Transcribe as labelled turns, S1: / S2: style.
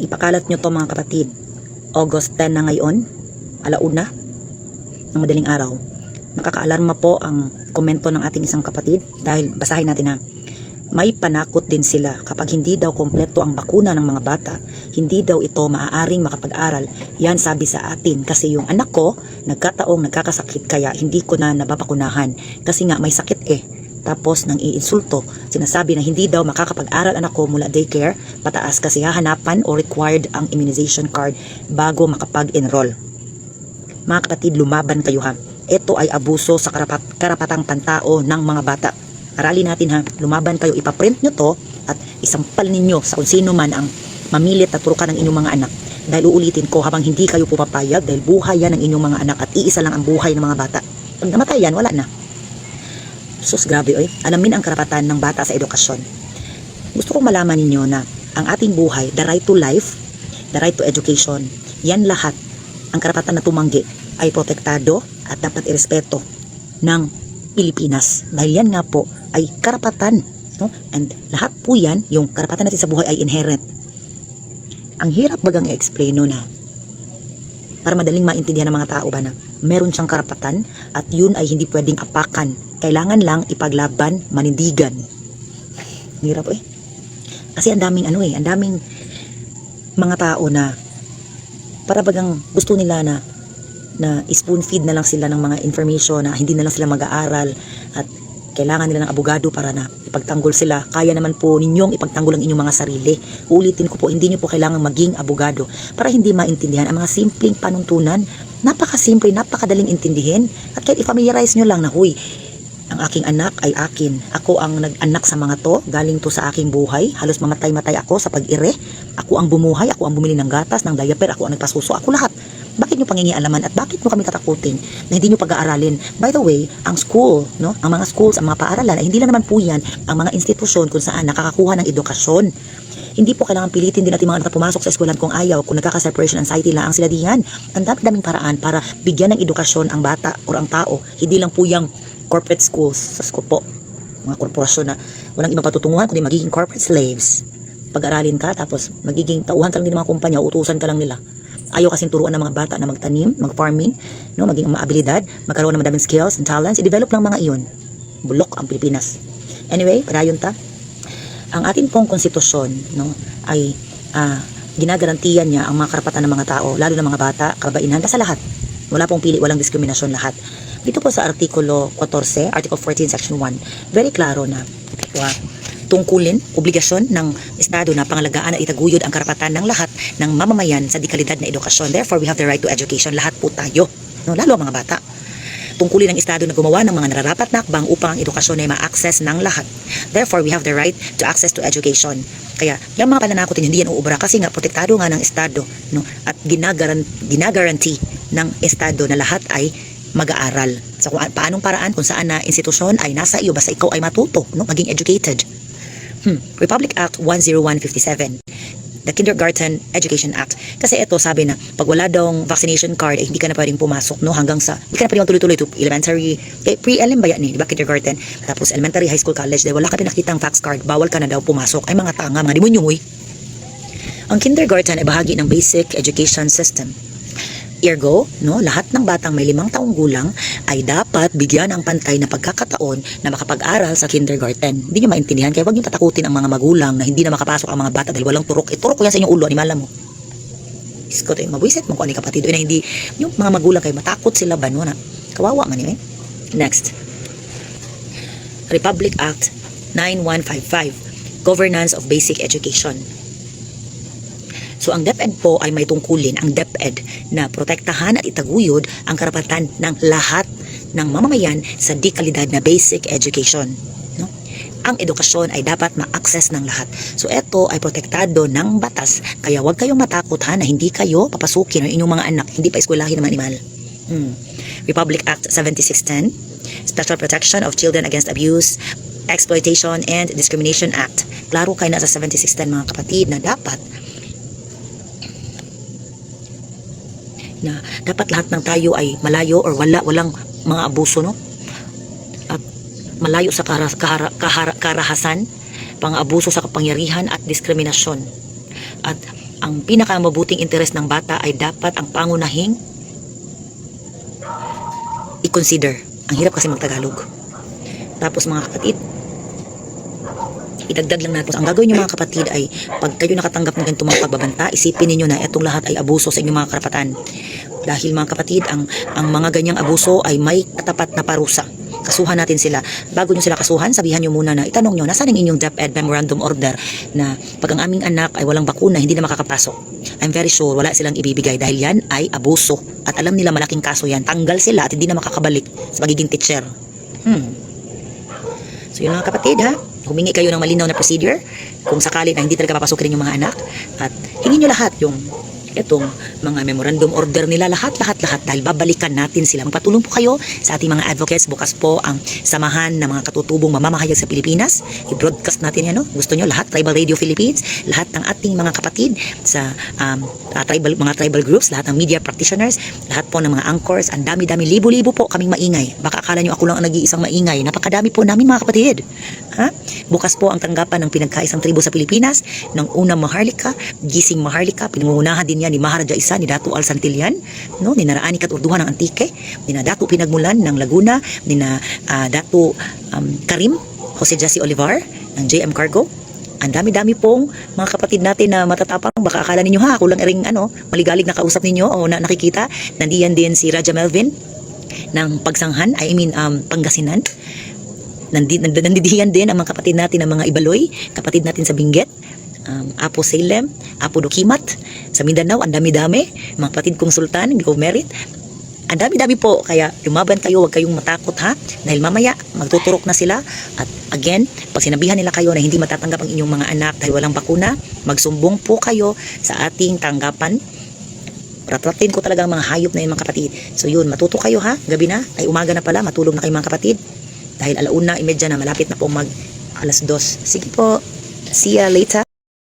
S1: Ipakalat nyo to mga kapatid. August 10 na ngayon, alauna ng madaling araw. Nakakaalarma po ang komento ng ating isang kapatid dahil basahin natin ha. May panakot din sila kapag hindi daw kompleto ang bakuna ng mga bata, hindi daw ito maaaring makapag-aral. Yan sabi sa atin kasi yung anak ko nagkataong nagkakasakit kaya hindi ko na nababakunahan kasi nga may sakit eh. Tapos nang iinsulto, sinasabi na hindi daw makakapag-aral anak ko mula daycare pataas kasi hahanapan o required ang immunization card bago makapag-enroll. Mga kapatid, lumaban kayo ha. Ito ay abuso sa karapatang pantao ng mga bata. Aralin natin ha, lumaban kayo, ipaprint nyo to at isampal ninyo sa kung sino man ang mamilit at turukan ng inyong mga anak. Dahil uulitin ko, habang hindi kayo pupapayag, dahil buhay yan ng inyong mga anak at iisa lang ang buhay ng mga bata. Pag namatay yan, wala na. Sus, grabe oy. Alamin ang karapatan ng bata sa edukasyon. Gusto kong malaman ninyo na ang ating buhay, the right to life, the right to education, yan lahat, ang karapatan na tumanggi ay protektado at dapat irespeto ng Pilipinas. Dahil yan nga po ay karapatan. No? And lahat po yan, yung karapatan natin sa buhay ay inherent. Ang hirap bagang i-explain no na para madaling maintindihan ng mga tao ba na meron siyang karapatan at yun ay hindi pwedeng apakan. Kailangan lang ipaglaban, manindigan. Hirap eh. Kasi ang daming ang daming mga tao na para bagang gusto nila na spoon feed na lang sila ng mga information na hindi na lang sila mag-aaral at kailangan nila ng abogado para na ipagtanggol sila. Kaya naman po ninyong ipagtanggol ang inyong mga sarili. Uulitin ko po, hindi nyo po kailangan maging abogado para hindi maintindihan ang mga simpleng panuntunan. Napakasimple, napakadaling intindihin. At kahit i-familiarize nyo lang na, huy, ang aking anak ay akin. Ako ang nag-anak sa mga to. Galing to sa aking buhay. Halos mamatay-matay ako sa pag-ire. Ako ang bumuhay. Ako ang bumili ng gatas, ng diaper. Ako ang nagpasuso. Ako lahat. Bakit nyo pangingialaman at bakit nyo kami tatakutin na hindi nyo pag-aaralin? By the way, ang school, no? Ang mga schools, ang mga paaralan, ay hindi lang naman po yan ang mga institusyon kung saan nakakakuha ng edukasyon. Hindi po kailangan pilitin din natin mga anak na pumasok sa eskwelahan kung ayaw, kung nagkaka-separation anxiety lang ang sila diyan. Ang daming paraan para bigyan ng edukasyon ang bata o ang tao. Hindi lang po yung corporate schools, sa school po, mga korporasyon na walang ibang patutunguhan kundi magiging corporate slaves. Pag-aralin ka, tapos magiging tauhan ka lang din ng mga kumpanya, utusan ka lang nila. Ayaw kasing turuan ng mga bata na magtanim, mag-farming, no, maging maabilidad, magkaroon ng madaming skills and talents, i-develop lang mga iyon. Bulok ang Pilipinas. Anyway, parayon ta. Ang ating pong konstitusyon, no, ay ginagarantiyan niya ang mga karapatan ng mga tao, lalo ng mga bata, kababaihan, sa lahat. Wala pong pili, walang diskriminasyon, lahat. Dito po sa Artikulo 14, Article 14, Section 1, very klaro na tungkulin, obligasyon ng Estado na pangalagaan at itaguyod ang karapatan ng lahat ng mamamayan sa dekalidad na edukasyon. Therefore, we have the right to education. Lahat po tayo, no? Lalo ang mga bata. Tungkulin ng Estado na gumawa ng mga nararapat na hakbang upang ang edukasyon ay ma-access ng lahat. Therefore, we have the right to access to education. Kaya, yung mga pananakotin, hindi yan uubra kasi nga protektado nga ng Estado, no? At ginagaranti ng Estado na lahat ay mag-aaral. So, kung paanong paraan, kung saan na institusyon ay nasa iyo, basta ikaw ay matuto, no? Maging educated. Republic Act 10157, the Kindergarten Education Act. Kasi ito sabi na pag wala daw vaccination card ay hindi ka na pwedeng pumasok, no, hanggang sa hindi ka na pwedeng tuloy-tuloy to elementary, pre-elem ba yan, di ba, kindergarten, tapos elementary, high school, college, dahil wala ka pinakitang fax card, bawal ka na daw pumasok. Ay mga tanga, mga demonyo huy. Ang kindergarten ay bahagi ng basic education system. Ergo, no, lahat ng batang may 5 taong gulang ay dapat bigyan ng pantay na pagkakataon na makapag-aral sa kindergarten. Hindi nyo maintindihan, kaya huwag nyo tatakutin ang mga magulang na hindi na makapasok ang mga bata dahil walang turok. Turok ko yan sa inyong ulo, animala mo. Isko tayo, mabwisit mo kung ano kapatid. Na hindi, yung mga magulang kayo, matakot sila ba, no, na kawawa nga niyo eh. Next, Republic Act 9155, Governance of Basic Education. So ang DepEd po ay may tungkulin, ang DepEd, na protektahan at itaguyod ang karapatan ng lahat ng mamamayan sa dekalidad na basic education. No? Ang edukasyon ay dapat ma-access ng lahat. So ito ay protektado ng batas, kaya huwag kayong matakot ha na hindi kayo papasukin ng inyong mga anak, hindi pa eskwelahin ng mga animal. Republic Act 7610, Special Protection of Children Against Abuse, Exploitation and Discrimination Act. Klaro kayo na sa 7610 mga kapatid na dapat lahat ng tayo ay malayo or walang mga abuso, no? At malayo sa karahasan, pang-abuso sa kapangyarihan at diskriminasyon. At ang pinakamabuting interes ng bata ay dapat ang pangunahing i-consider. Ang hirap kasi magtagalog. Tapos mga kapatid, idagdag lang natin. Ang gagawin nyo mga kapatid ay pag kayo nakatanggap ng ganitong mga pagbabanta, isipin niyo na itong lahat ay abuso sa inyong mga karapatan. Dahil mga kapatid, ang mga ganyang abuso ay may katapat na parusa. Kasuhan natin sila. Bago nyo sila kasuhan, sabihan nyo muna na itanong nyo, nasaan ang inyong DepEd Memorandum Order na pag ang aming anak ay walang bakuna, hindi na makakapasok. I'm very sure wala silang ibibigay dahil yan ay abuso. At alam nila malaking kaso yan. Tanggal sila at hindi na makakabalik sa pagiging teacher. So yun mga kapatid ha, humingi kayo ng malinaw na procedure kung sakali na hindi talaga papasukin yung mga anak at hingin nyo lahat yung itong mga memorandum order nila lahat dahil babalikan natin sila. Magpatulong po kayo sa ating mga advocates. Bukas po ang samahan ng mga katutubong mamamahayag sa Pilipinas. I-broadcast natin yan, no? Gusto nyo lahat, Tribal Radio Philippines, lahat ng ating mga kapatid sa mga tribal groups, lahat ng media practitioners, lahat po ng mga anchors, ang dami-dami, libo-libo po kaming maingay. Baka akala nyo ako lang ang nag-iisang maingay. Napakadami po namin mga kapatid. Ha? Bukas po ang tanggapan ng pinagkaisang tribo sa Pilipinas ng unang Maharlika, Gising Maharlika, pinangungunahan din yan ni Maharaja Isa, ni Datu Al Santillan, no? Ni Naraani Katurduhan ng Antique, ni na Datu Pinagmulan ng Laguna, ni na Datu Karim, Jose Jesse Olivar ng JM Cargo. Ang dami-dami pong mga kapatid natin na matatapang. Baka akala ninyo ha, kulang ring maligalig na kausap ninyo o nakikita. Nandiyan din si Raja Melvin ng Pagsanghan, Pangasinan. Nandidiyan din ang mga kapatid natin ng mga Ibaloy, kapatid natin sa Benguet, Apo Salem, Apo Dukimat, sa Mindanao, ang dami-dami, mga kapatid kong Sultan, Go Merit, ang dami-dami po, kaya lumaban kayo, huwag kayong matakot ha, dahil mamaya magtuturok na sila, at again, pag sinabihan nila kayo na hindi matatanggap ang inyong mga anak dahil walang bakuna, magsumbong po kayo sa ating tanggapan. Ratratin ko talaga ang mga hayop na yun mga kapatid. So yun, matuto kayo ha, gabi na, ay umaga na pala, matulog na kayo mga kapatid. Dahil 1:30 na, malapit na po mag 2:00. Sige po, see ya later.